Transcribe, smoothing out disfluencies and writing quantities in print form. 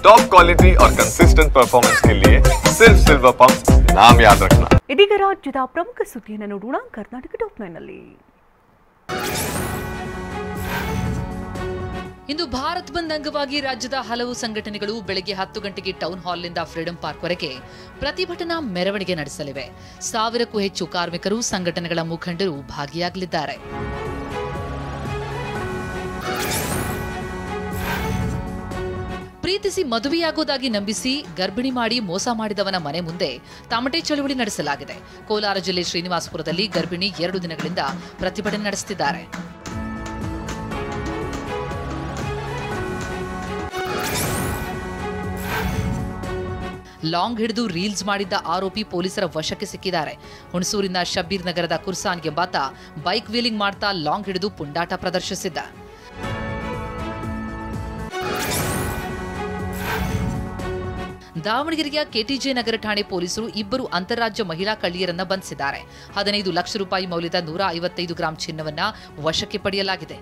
Top quality और consistent performance के लिए सिर्फ सिल्वर पंप नाम याद रखना। ಇದೀಗ ರಾಜ್ಯದ ಪ್ರಮುಖ ಸುದ್ದಿಯನ್ನು ನೋಡೋಣ ಕರ್ನಾಟಕ ಟಾಪ್ 9 ನಲ್ಲಿ. ಇಂದು ಭಾರತ್ ಬಂದ್ ಅಂಗವಾಗಿ ರಾಜ್ಯದ ಹಲವು ಸಂಘಟನೆಗಳು ಬೆಳಗ್ಗೆ 10 ಗಂಟೆಗೆ ಟೌನ್ ಹಾಲ್ನಿಂದ ಫ್ರೀಡಂ ಪಾರ್ಕ್ ವರೆಗೆ ಪ್ರತಿಭಟನಾ ಮೆರವಣಿಗೆ ನಡೆಸಲಿವೆ. 1000ಕ್ಕೂ ಹೆಚ್ಚು ಕಾರ್ಮಿಕರು, ಸಂಘಟನೆಗಳ ಮುಖಂಡರು ಭಾಗಿಯಾಗಲಿದ್ದಾರೆ. ಪ್ರೀತಿಸಿ ಮದುವೆಯಾಗುವುದಾಗಿ ನಂಬಿಸಿ ಗರ್ಭಿಣಿ ಮಾಡಿ ಮೋಸ ಮಾಡಿದವನ ಮನೆ ಮುಂದೆ ತಮಟೆ ಚಳುವಳಿ ನಡೆಸಲಾಗಿದೆ. ಕೋಲಾರ ಜಿಲ್ಲೆ ಶ್ರೀನಿವಾಸಪುರದಲ್ಲಿ ಗರ್ಭಿಣಿ 2 ದಿನಗಳಿಂದ ಪ್ರತಿಭಟನೆ ನಡೆಸುತ್ತಿದ್ದಾರೆ. ಲಾಂಗ್ ಹಿಡಿದು ರೀಲ್ಸ್ ಮಾಡಿದ್ದ ಆರೋಪಿ ಪೊಲೀಸರ ವಶಕ್ಕೆ ಸಿಕ್ಕಿದ್ದಾರೆ. ಹುಣಸೂರಿನ ಶಬ್ಬೀರ್ ನಗರದ ಕುರ್ಸಾನ್ ಎಂಬಾತ ಬೈಕ್ ವೀಲಿಂಗ್ ಮಾಡ್ತಾ ಲಾಂಗ್ ಹಿಡಿದು ಪುಂಡಾಟ ಪ್ರದರ್ಶಿಸಿದ್ದ. ದಾವಣಗೆರೆಯ ಕೆಟಿಜೆ ನಗರ ಠಾಣೆ ಪೊಲೀಸರು 2 ಅಂತಾರಾಜ್ಯ ಮಹಿಳಾ ಕಳ್ಳಿಯರನ್ನ ಬಂಧಿಸಿದ್ದಾರೆ. 15 ಲಕ್ಷ ರೂಪಾಯಿ ಮೌಲ್ಯದ 155 ಗ್ರಾಂ ಚಿನ್ನವನ್ನ ವಶಕ್ಕೆ ಪಡೆಯಲಾಗಿದೆ.